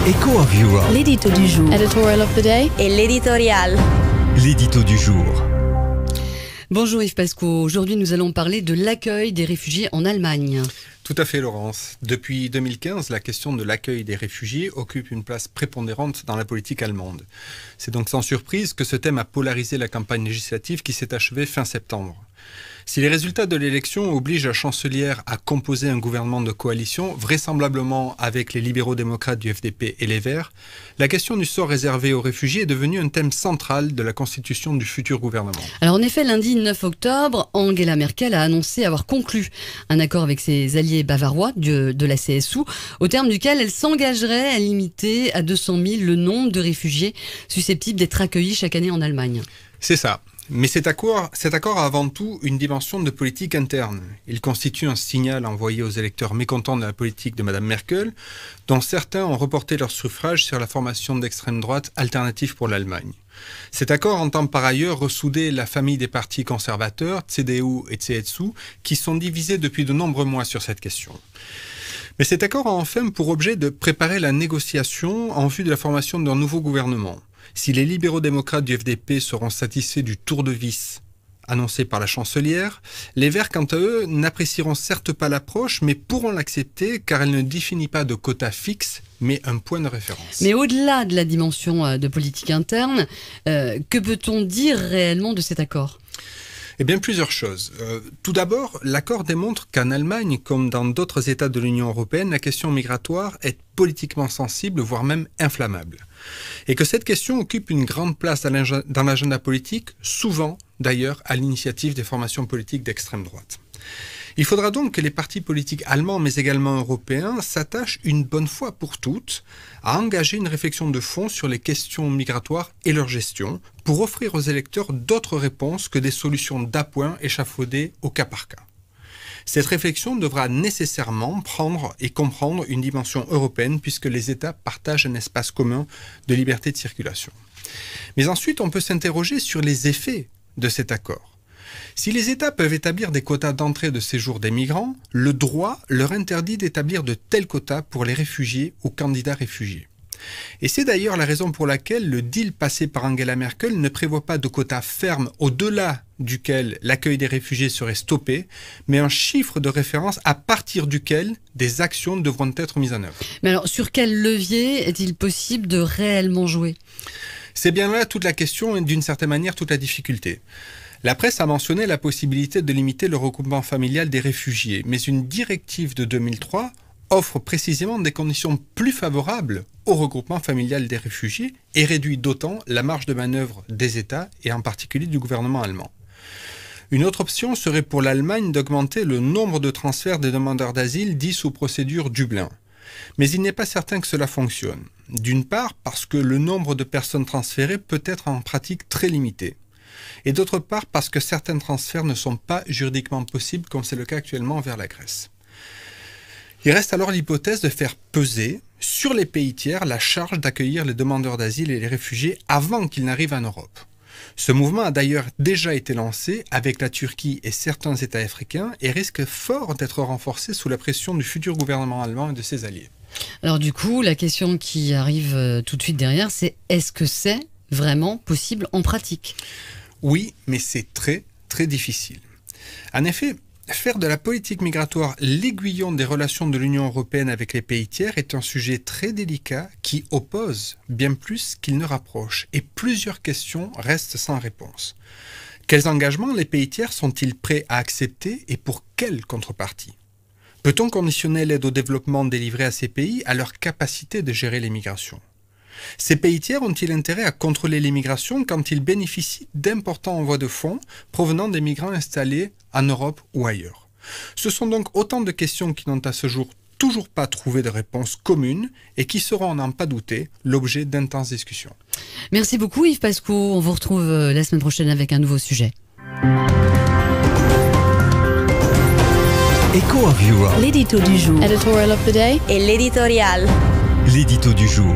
Echo of Europe. L'édito du jour. Editorial of the day. Et l'éditorial. L'édito du jour. Bonjour Yves Pasco. Aujourd'hui, nous allons parler de l'accueil des réfugiés en Allemagne. Tout à fait, Laurence. Depuis 2015, la question de l'accueil des réfugiés occupe une place prépondérante dans la politique allemande. C'est donc sans surprise que ce thème a polarisé la campagne législative qui s'est achevée fin septembre. Si les résultats de l'élection obligent la chancelière à composer un gouvernement de coalition, vraisemblablement avec les libéraux-démocrates du FDP et les Verts, la question du sort réservé aux réfugiés est devenue un thème central de la constitution du futur gouvernement. Alors en effet, lundi 9 octobre, Angela Merkel a annoncé avoir conclu un accord avec ses alliés bavarois de la CSU, au terme duquel elle s'engagerait à limiter à 200 000 le nombre de réfugiés susceptibles d'être accueillis chaque année en Allemagne. C'est ça. Mais cet accord a avant tout une dimension de politique interne. Il constitue un signal envoyé aux électeurs mécontents de la politique de Mme Merkel, dont certains ont reporté leur suffrage sur la formation d'extrême droite Alternative pour l'Allemagne. Cet accord entend par ailleurs ressouder la famille des partis conservateurs, CDU et CSU, qui sont divisés depuis de nombreux mois sur cette question. Mais cet accord a enfin pour objet de préparer la négociation en vue de la formation d'un nouveau gouvernement. Si les libéraux-démocrates du FDP seront satisfaits du tour de vis annoncé par la chancelière, les Verts, quant à eux, n'apprécieront certes pas l'approche, mais pourront l'accepter car elle ne définit pas de quota fixe, mais un point de référence. Mais au-delà de la dimension de politique interne, que peut-on dire réellement de cet accord ? Eh bien, plusieurs choses. Tout d'abord, l'accord démontre qu'en Allemagne, comme dans d'autres États de l'Union européenne, la question migratoire est politiquement sensible, voire même inflammable. Et que cette question occupe une grande place dans l'agenda politique, souvent d'ailleurs à l'initiative des formations politiques d'extrême droite. Il faudra donc que les partis politiques allemands, mais également européens, s'attachent une bonne fois pour toutes à engager une réflexion de fond sur les questions migratoires et leur gestion, pour offrir aux électeurs d'autres réponses que des solutions d'appoint échafaudées au cas par cas. Cette réflexion devra nécessairement prendre et comprendre une dimension européenne, puisque les États partagent un espace commun de liberté de circulation. Mais ensuite, on peut s'interroger sur les effets de cet accord. Si les États peuvent établir des quotas d'entrée de séjour des migrants, le droit leur interdit d'établir de tels quotas pour les réfugiés ou candidats réfugiés. Et c'est d'ailleurs la raison pour laquelle le deal passé par Angela Merkel ne prévoit pas de quotas fermes au-delà duquel l'accueil des réfugiés serait stoppé, mais un chiffre de référence à partir duquel des actions devront être mises en œuvre. Mais alors, sur quel levier est-il possible de réellement jouer ? C'est bien là toute la question et d'une certaine manière toute la difficulté. La presse a mentionné la possibilité de limiter le regroupement familial des réfugiés, mais une directive de 2003 offre précisément des conditions plus favorables au regroupement familial des réfugiés et réduit d'autant la marge de manœuvre des États et en particulier du gouvernement allemand. Une autre option serait pour l'Allemagne d'augmenter le nombre de transferts des demandeurs d'asile dits sous procédure Dublin. Mais il n'est pas certain que cela fonctionne. D'une part parce que le nombre de personnes transférées peut être en pratique très limité. Et d'autre part parce que certains transferts ne sont pas juridiquement possibles, comme c'est le cas actuellement vers la Grèce. Il reste alors l'hypothèse de faire peser sur les pays tiers la charge d'accueillir les demandeurs d'asile et les réfugiés avant qu'ils n'arrivent en Europe. Ce mouvement a d'ailleurs déjà été lancé avec la Turquie et certains États africains et risque fort d'être renforcé sous la pression du futur gouvernement allemand et de ses alliés. Alors du coup, la question qui arrive tout de suite derrière, c'est est-ce que c'est vraiment possible en pratique ? Oui, mais c'est très, très difficile. En effet, faire de la politique migratoire l'aiguillon des relations de l'Union européenne avec les pays tiers est un sujet très délicat qui oppose bien plus qu'il ne rapproche. Et plusieurs questions restent sans réponse. Quels engagements les pays tiers sont-ils prêts à accepter et pour quelle contrepartie ? Peut-on conditionner l'aide au développement délivrée à ces pays à leur capacité de gérer les migrations ? Ces pays tiers ont-ils intérêt à contrôler l'immigration quand ils bénéficient d'importants envois de fonds provenant des migrants installés en Europe ou ailleurs ? Ce sont donc autant de questions qui n'ont à ce jour toujours pas trouvé de réponse commune et qui seront, à n'en pas douter, l'objet d'intenses discussions. Merci beaucoup Yves Pasco, on vous retrouve la semaine prochaine avec un nouveau sujet. Echo of Europe. L'édito du jour. Editorial of the day. Et l'éditorial. L'édito du jour.